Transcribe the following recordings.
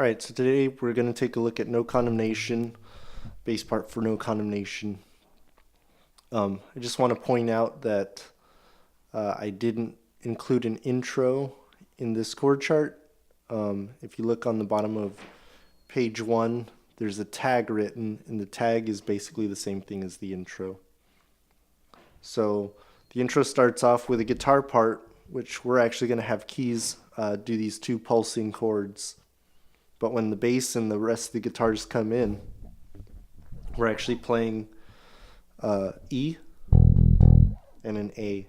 All right, so today we're going to take a look at No Condemnation, bass part for No Condemnation. I just want to point out that I didn't include an intro in this chord chart. If you look on the bottom of page 1, there's a tag written, and the tag is basically the same thing as the intro. So the intro starts off with a guitar part, which we're actually going to have keys do these two pulsing chords. But when the bass and the rest of the guitars come in, we're actually playing E and an A.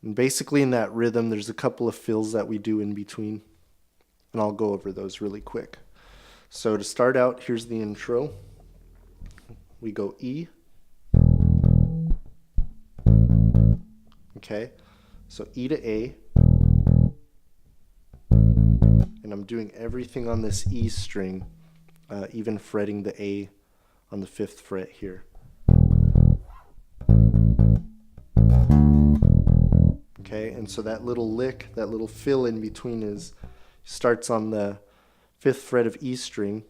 And basically in that rhythm, there's a couple of fills that we do in between. And I'll go over those really quick. So to start out, here's the intro. We go E. Okay, so E to A. And I'm doing everything on this E string, even fretting the A on the 5th fret here. Okay, and so that little lick, that little fill in between starts on the 5th fret of E string,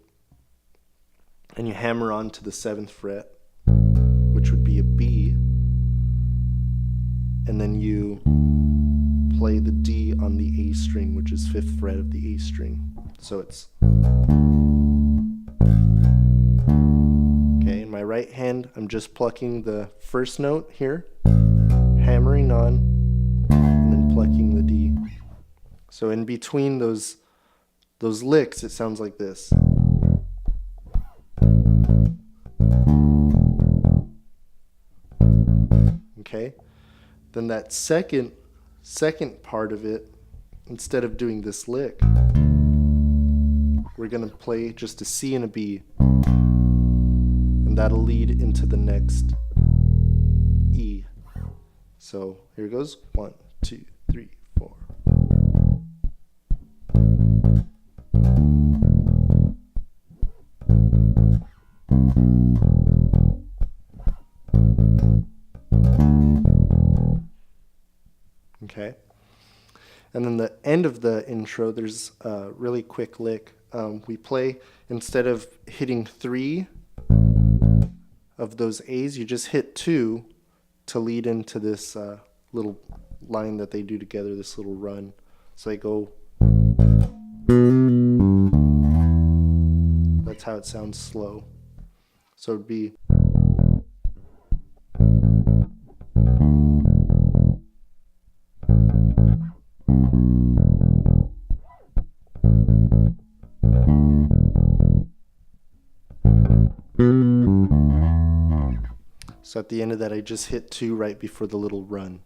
and you hammer on to the 7th fret, which would be a B, and then you play the D on the A string, which is 5th fret of the A string. So it's okay. In my right hand, I'm just plucking the first note here, hammering on, and then plucking the D. So in between those licks, it sounds like this. Okay. Then that second part of it, instead of doing this lick, we're going to play just a C and a B, and that'll lead into the next E. So here it goes. 1, 2, 3, 4. Okay, and then the end of the intro, there's a really quick lick. We play, instead of hitting 3 of those A's, you just hit 2 to lead into this little line that they do together, this little run. So they go, that's how it sounds slow. So it'd be, so at the end of that, I just hit 2 right before the little run.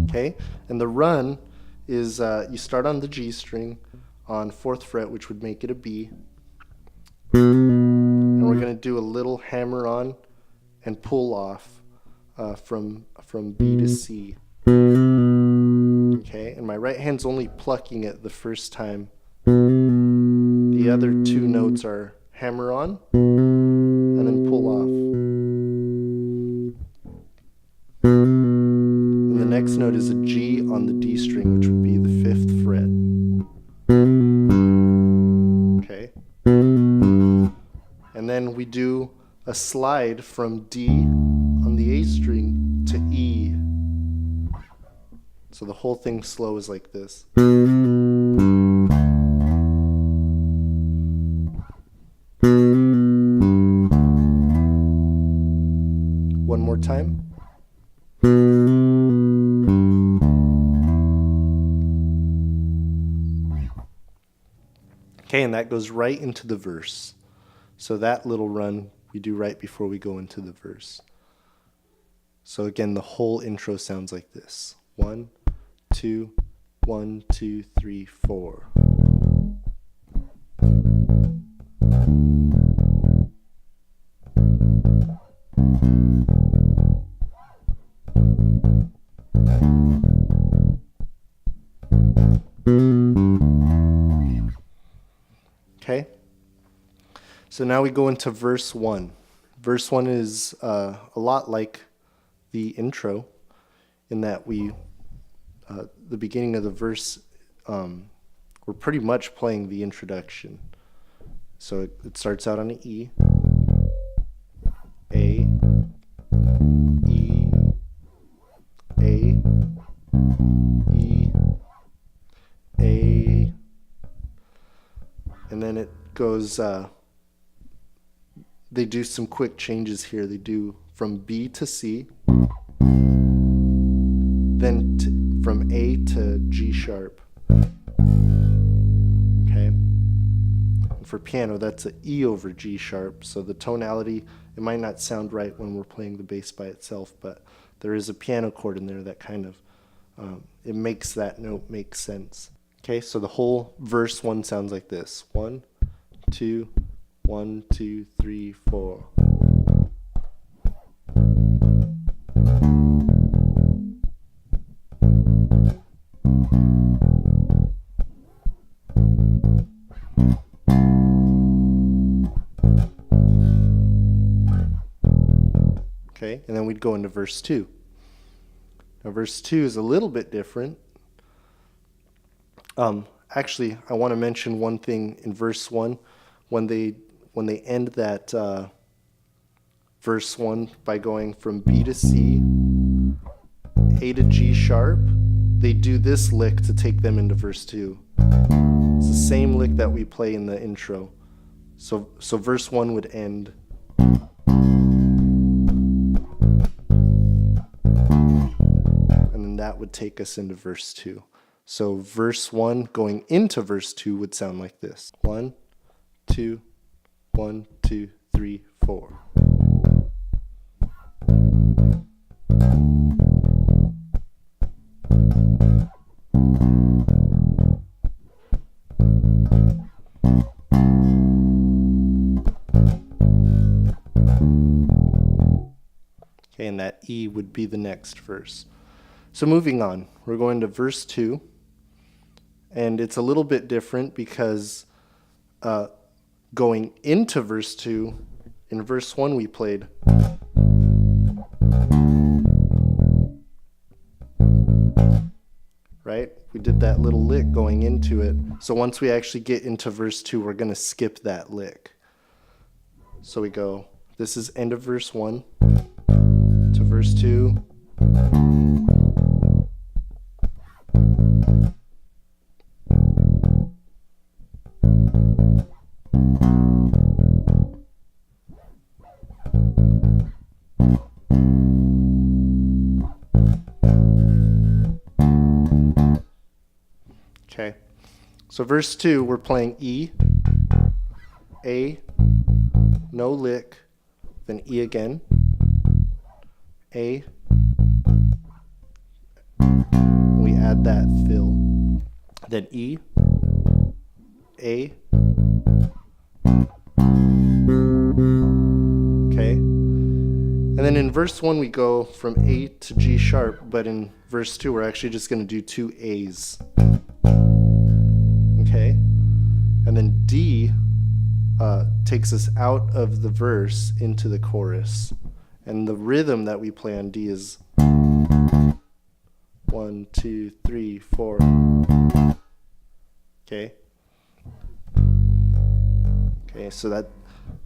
Okay, and the run is you start on the G string on 4th fret, which would make it a B. And we're going to do a little hammer on and pull off from B to C. Okay, and my right hand's only plucking it the first time. The other 2 notes are hammer on and then pull off. And the next note is a G on the D string, which would be the 5th fret. Okay. And then we do a slide from D on the A string to E. So the whole thing slow is like this. One more time. Okay, and that goes right into the verse. So that little run we do right before we go into the verse. So again, the whole intro sounds like this. 1, 2, 1, 2, 3, 4. Okay, so now we go into verse 1. Verse 1 is a lot like the intro in that the beginning of the verse we're pretty much playing the introduction. So it starts out on an E, A, E, A, E, A, and then it goes, they do some quick changes here. They do from B to C, then from A to G sharp. Okay. And for piano, that's an E over G sharp. So the tonality, it might not sound right when we're playing the bass by itself, but there is a piano chord in there that kind of, it makes that note make sense. Okay, so the whole verse 1 sounds like this. 1, 2, 1, 2, 3, 4. Okay, and then we'd go into verse 2. Now verse 2 is a little bit different. Actually, I want to mention one thing in verse 1. When they end that verse 1 by going from B to C, A to G sharp, they do this lick to take them into verse 2. It's the same lick that we play in the intro. So verse 1 would end. And then that would take us into verse 2. So verse 1 going into verse 2 would sound like this. 1, 2, 1, 2, 3, 4. Okay, and that E would be the next verse. So moving on, we're going to verse 2. And it's a little bit different because going into verse 2, in verse 1 we played. Right? We did that little lick going into it. So once we actually get into verse 2, we're going to skip that lick. So we go, this is end of verse 1 to verse 2. Okay, so verse 2, we're playing E, A, no lick, then E again, A, we add that fill, then E, A, okay, and then in verse 1 we go from A to G sharp, but in verse 2 we're actually just going to do 2 A's. Okay, and then D takes us out of the verse into the chorus, and the rhythm that we play on D is 1, 2, 3, 4. Okay. Okay, so that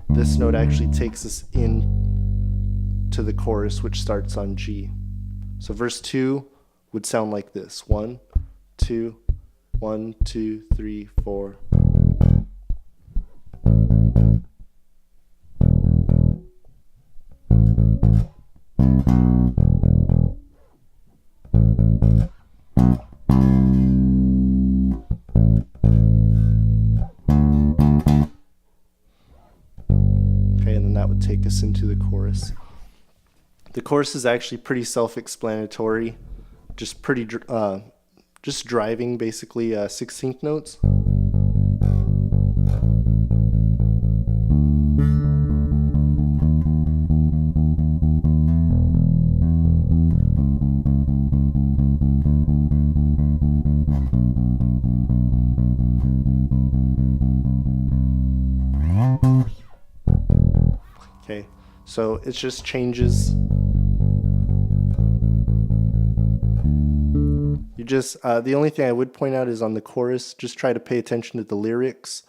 this note actually takes us in to the chorus, which starts on G. So verse 2 would sound like this: 1, 2. 1, 2, 3, 4. Okay, and then that would take us into the chorus. The chorus is actually pretty self-explanatory, just driving basically 16th notes. Okay, so it just changes. You the only thing I would point out is on the chorus, just try to pay attention to the lyrics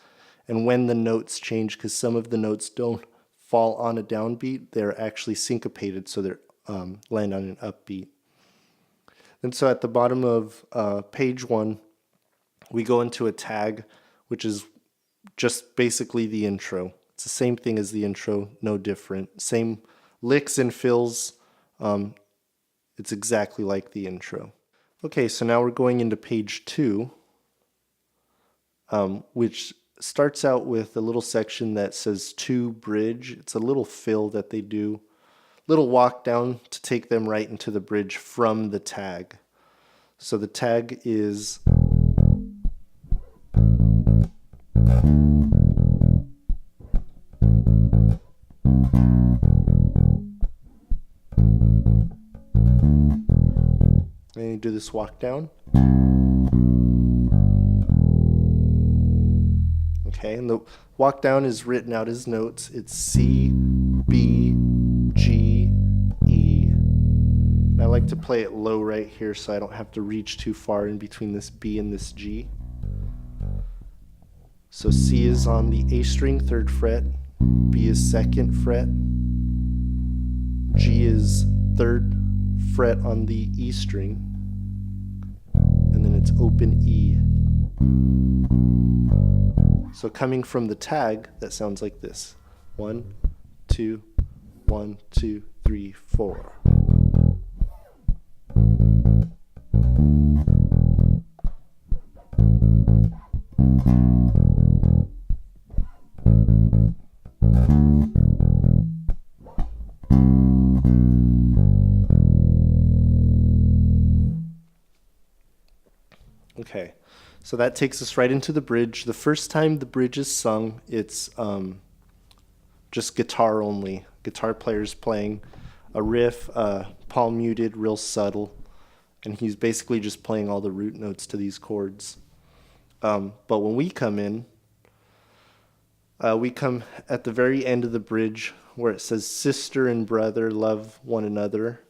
and when the notes change, because some of the notes don't fall on a downbeat, they're actually syncopated, so they're land on an upbeat. And so at the bottom of page 1, we go into a tag, which is just basically the intro. It's the same thing as the intro, no different. Same licks and fills. It's exactly like the intro. Okay, so now we're going into page 2, which starts out with a little section that says to bridge. It's a little fill that they do. Little walk down to take them right into the bridge from the tag. So the tag is and you do this walk down. Okay, and the walk down is written out as notes. It's C, B, G, E. And I like to play it low right here so I don't have to reach too far in between this B and this G. So C is on the A string, 3rd fret. B is 2nd fret. G is 3rd fret on the E string. And then it's open E. So coming from the tag, that sounds like this. 1, 2, 1, 2, 3, 4. Okay, so that takes us right into the bridge. The first time the bridge is sung, it's just guitar only. Guitar player's playing a riff, palm muted, real subtle, and he's basically just playing all the root notes to these chords. But when we come in, we come at the very end of the bridge where it says, sister and brother love one another.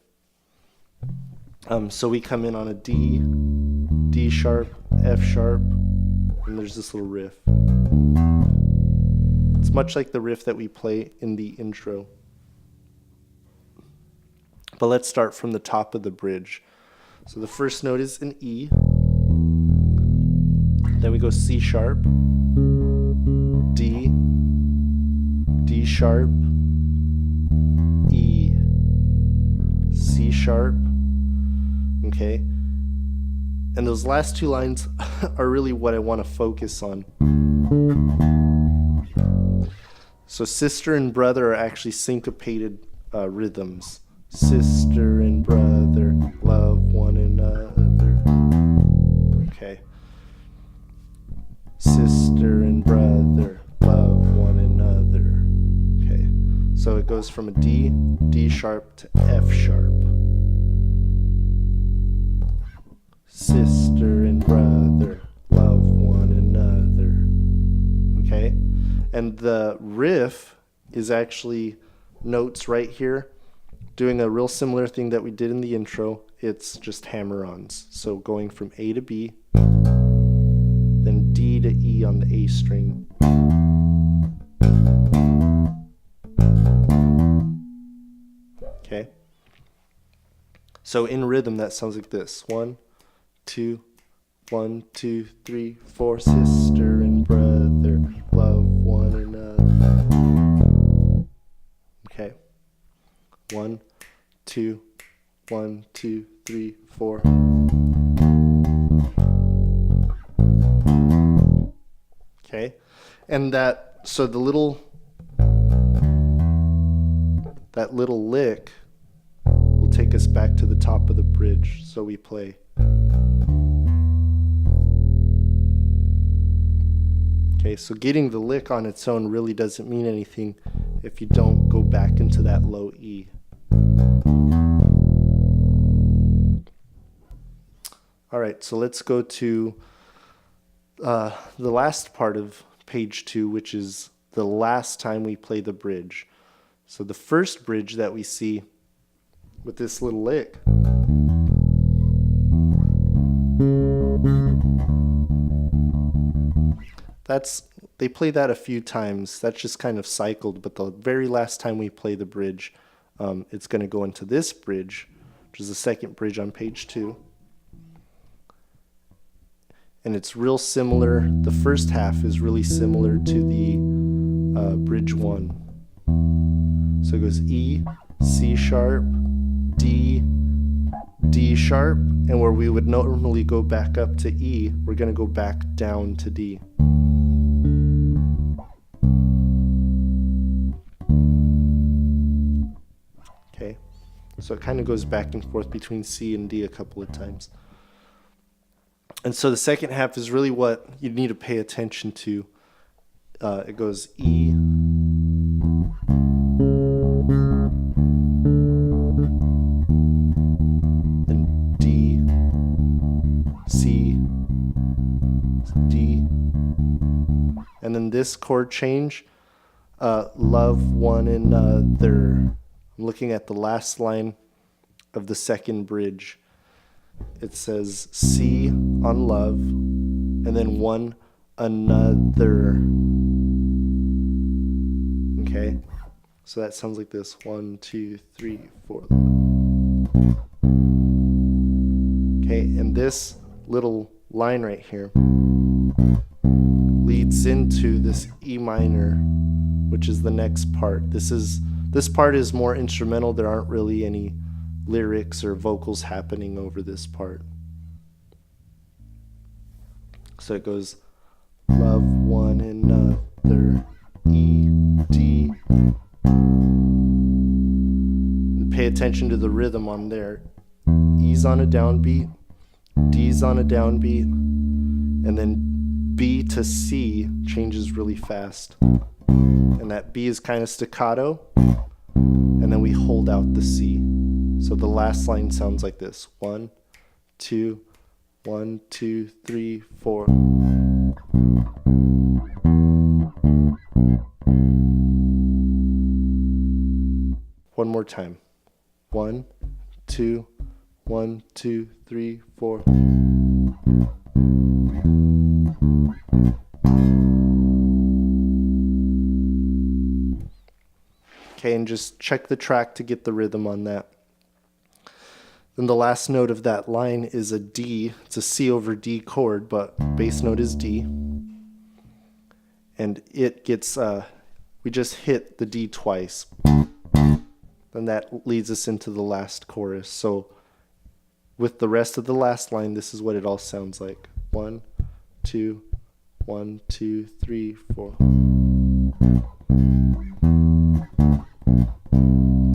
So we come in on a D, D sharp, F sharp, and there's this little riff. It's much like the riff that we play in the intro. But let's start from the top of the bridge. So the first note is an E. Then we go C sharp, D, D sharp, E, C sharp. Okay. And those last two lines are really what I want to focus on. So sister and brother are actually syncopated rhythms. Sister and brother love one another. Okay. Sister and brother love one another. Okay. So it goes from a D, D sharp to F sharp. Sister and brother love one another. Okay? And the riff is actually notes right here, doing a real similar thing that we did in the intro. It's just hammer-ons. So going from A to B, then D to E on the A string. Okay? So in rhythm, that sounds like this. 1, 2, 1, 2, 3, 4. Sister and brother love one another. Okay. 1, 2, 1, 2, 3, 4. Okay. And so that little lick will take us back to the top of the bridge. So we play. Okay, so getting the lick on its own really doesn't mean anything if you don't go back into that low E. All right, so let's go to the last part of page 2, which is the last time we play the bridge. So the first bridge that we see with this little lick they play that a few times. That's just kind of cycled, but the very last time we play the bridge, it's going to go into this bridge, which is the second bridge on page 2. And it's real similar. The first half is really similar to the bridge 1. So it goes E, C sharp, D, D sharp, and where we would normally go back up to E, we're going to go back down to D. Okay, so it kind of goes back and forth between C and D a couple of times. And so the second half is really what you need to pay attention to. It goes E, then D, C, D, and then this chord change, love one another. I'm looking at the last line of the second bridge. It says C on love, and then one another. Okay, so that sounds like this: 1, 2, 3, 4. Okay, and this little line right here leads into this E minor, which is the next part. This part is more instrumental. There aren't really any lyrics or vocals happening over this part. So it goes love one another, E, D. And pay attention to the rhythm on there. E's on a downbeat, D's on a downbeat, and then B to C changes really fast. And that B is kind of staccato, and then we hold out the C. So the last line sounds like this: 1, 2, 1, 2, 3, 4. One more time. 1, 2, 1, 2, 3, 4. Okay, and just check the track to get the rhythm on that. Then the last note of that line is a D. It's a C over D chord, but bass note is D. And it gets, we just hit the D twice. Then that leads us into the last chorus. So with the rest of the last line, this is what it all sounds like. 1, 2, 1, 2, 3, 4.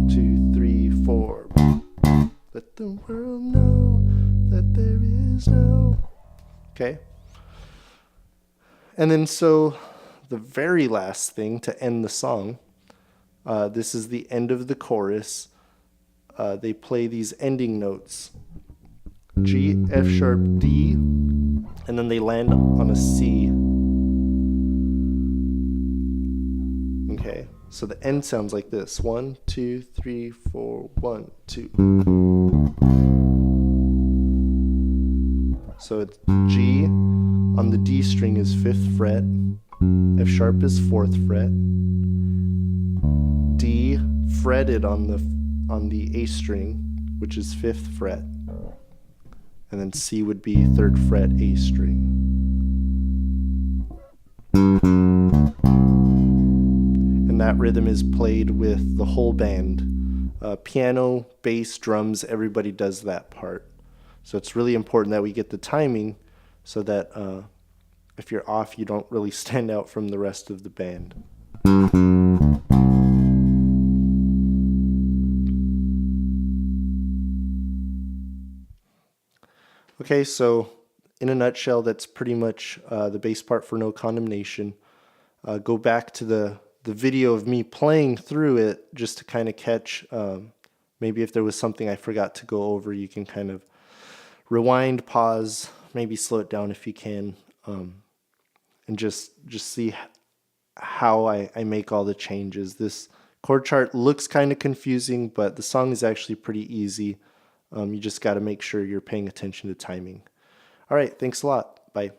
2, 3, 4. Let the world know that there is no. Okay. And then so the very last thing to end the song, this is the end of the chorus. They play these ending notes: G, F sharp, D, and then they land on a C. Okay, so the end sounds like this: 1, 2, 3, 4, 1, 2. So it's G on the D string is 5th fret, F sharp is 4th fret, D fretted on the A string, which is 5th fret, and then C would be 3rd fret A string. And that rhythm is played with the whole band. Piano, bass, drums, everybody does that part. So it's really important that we get the timing so that if you're off, you don't really stand out from the rest of the band. Okay, so in a nutshell, that's pretty much the bass part for No Condemnation. Go back to the video of me playing through it just to kind of catch, maybe if there was something I forgot to go over, you can kind of rewind, pause, maybe slow it down if you can, and just see how I make all the changes. This chord chart looks kind of confusing, but the song is actually pretty easy. You just got to make sure you're paying attention to timing. All right, thanks a lot. Bye.